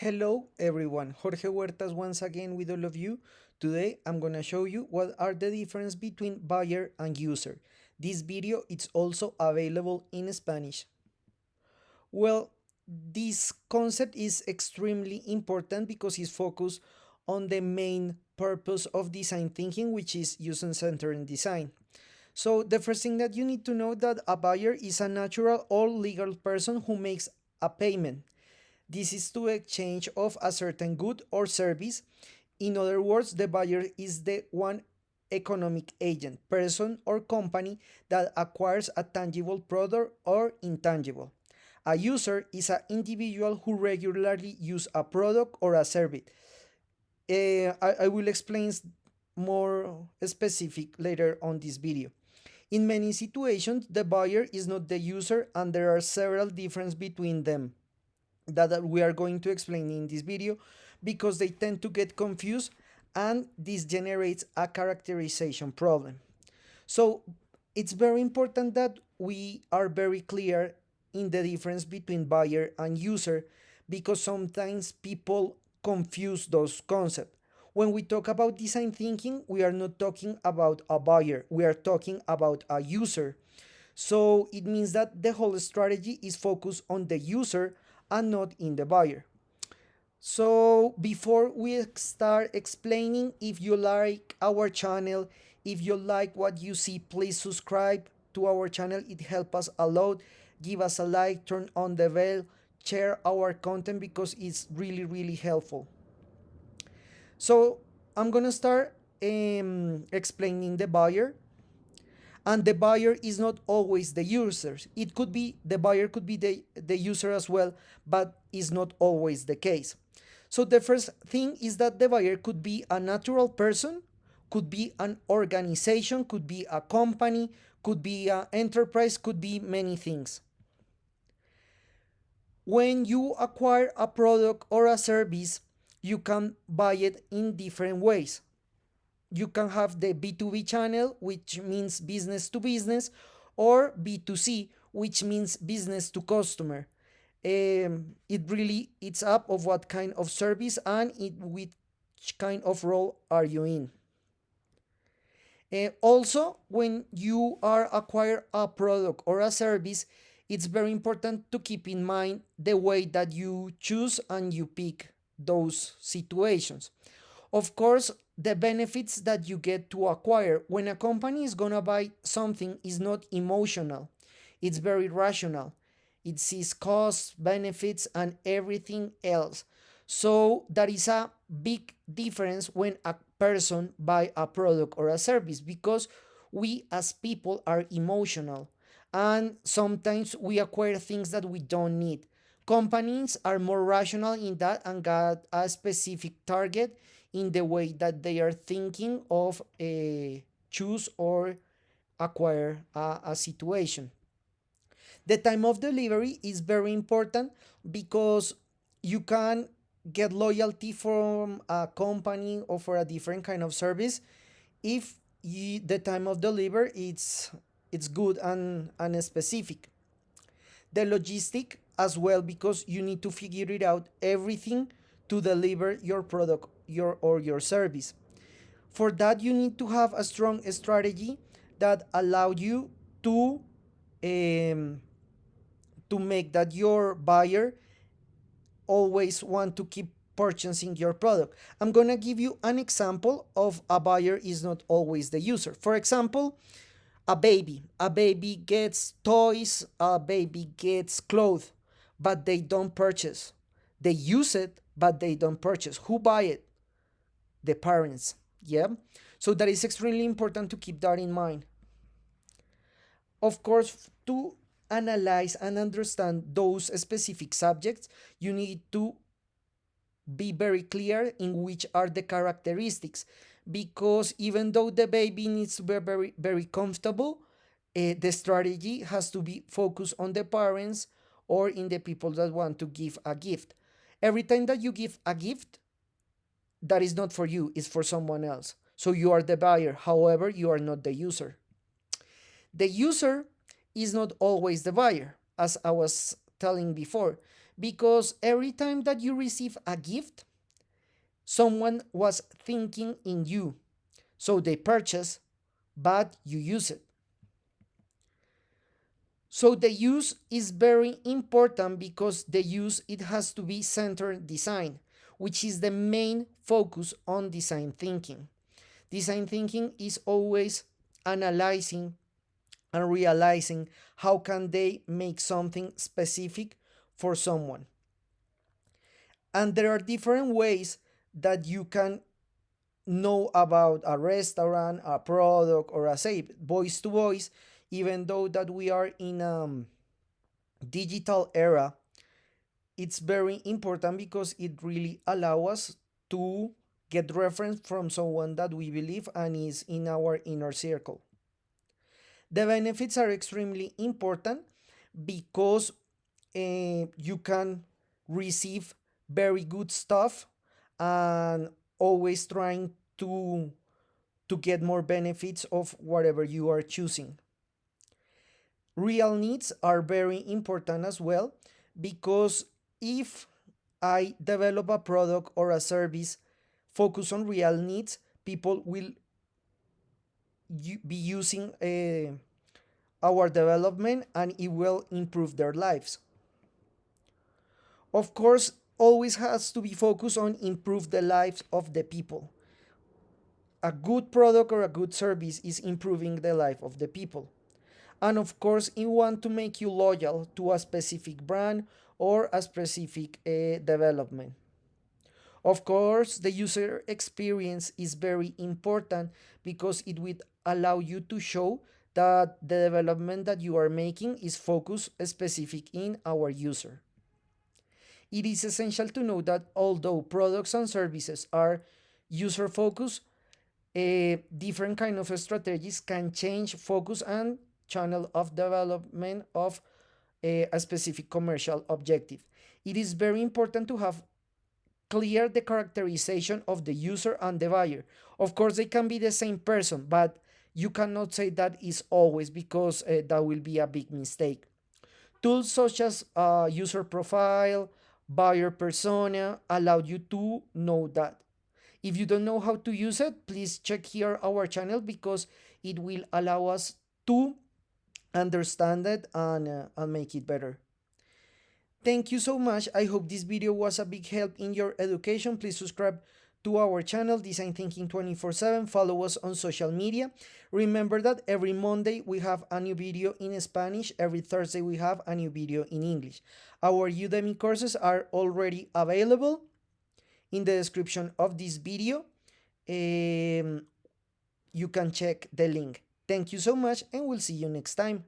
Hello everyone, Jorge Huertas once again with all of you. Today I'm gonna show you what are the difference between buyer and user. This video is also available in Spanish. Well, this concept is extremely important because it's focused on the main purpose of design thinking, which is user-centered design. So the first thing that you need to know that a buyer is a natural or legal person who makes a payment. This is to exchange of a certain good or service. In other words, the buyer is the one economic agent, person or company that acquires a tangible product or intangible. A user is an individual who regularly use a product or a service. I will explain more specific later on this video. In many situations, the buyer is not the user and there are several differences between them that we are going to explain in this video because they tend to get confused and this generates a characterization problem. So it's very important that we are very clear in the difference between buyer and user because sometimes people confuse those concepts. When we talk about design thinking, we are not talking about a buyer, we are talking about a user. So it means that the whole strategy is focused on the user and not in the buyer. So before we start explaining, if you like our channel, if you like what you see, please subscribe to our channel. It helps us a lot. Give us a like, turn on the bell, share our content because it's really, really helpful. So I'm gonna start explaining the buyer, and the buyer is not always the user. It could be the buyer could be the user as well, but is not always the case. So the first thing is that the buyer could be a natural person, could be an organization, could be a company, could be an enterprise, could be many things. When you acquire a product or a service, you can buy it in different ways. You can have the B2B channel, which means business to business, or B2C, which means business to customer. It really it's up of what kind of service and which kind of role are you in. Also, when you are acquire a product or a service, it's very important to keep in mind the way that you choose and you pick those situations. Of course, the benefits that you get to acquire when a company is gonna buy something is not emotional. It's very rational. It sees costs, benefits, and everything else. So that is a big difference when a person buy a product or a service because we as people are emotional and sometimes we acquire things that we don't need. Companies are more rational in that and got a specific target in the way that they are thinking of choose or acquire a situation. The time of delivery is very important because you can get loyalty from a company or for a different kind of service if the time of delivery it's good and specific. The logistic as well because you need to figure it out everything to deliver your product your service. For that you need to have a strong strategy that allow you um, to make that your buyer always want to keep purchasing your product. I'm gonna give you an example of a buyer is not always the user. For example, a baby gets toys, a baby gets clothes, but they don't purchase. They use it, but they don't purchase. Who buy it? The parents. Yeah. So that is extremely important to keep that in mind. Of course, to analyze and understand those specific subjects, you need to be very clear in which are the characteristics because even though the baby needs to be very very comfortable, the strategy has to be focused on the parents or in the people that want to give a gift. Every time that you give a gift, that is not for you, it's for someone else. So you are the buyer, however, you are not the user. The user is not always the buyer, as I was telling before, because every time that you receive a gift, someone was thinking in you. So they purchase, but you use it. So the use is very important because the use it has to be centered design, which is the main focus on design thinking. Design thinking is always analyzing and realizing how can they make something specific for someone. And there are different ways that you can know about a restaurant, a product, or a say voice to voice, even though that we are in a digital era. It's very important because it really allows us to get reference from someone that we believe and is in our inner circle. The benefits are extremely important because you can receive very good stuff and always trying to get more benefits of whatever you are choosing. Real needs are very important as well because if I develop a product or a service focus on real needs, people will be using our development and it will improve their lives. Of course, always has to be focused on improve the lives of the people. A good product or a good service is improving the life of the people. And of course, it want to make you loyal to a specific brand or a specific development. Of course, the user experience is very important because it will allow you to show that the development that you are making is focused specific in our user. It is essential to know that although products and services are user focused, different kind of strategies can change focus and channel of development of a specific commercial objective. It is very important to have clear the characterization of the user and the buyer. Of course, they can be the same person, but you cannot say that is always because that will be a big mistake. Tools such as user profile, buyer persona allow you to know that. If you don't know how to use it, please check here our channel because it will allow us to understand it and make it better. Thank you so much. I hope this video was a big help in your education. Please subscribe to our channel, Design Thinking 24/7. Follow us on social media. Remember that every Monday we have a new video in Spanish. Every Thursday we have a new video in English. Our Udemy courses are already available in the description of this video. You can check the link. Thank you so much and we'll see you next time.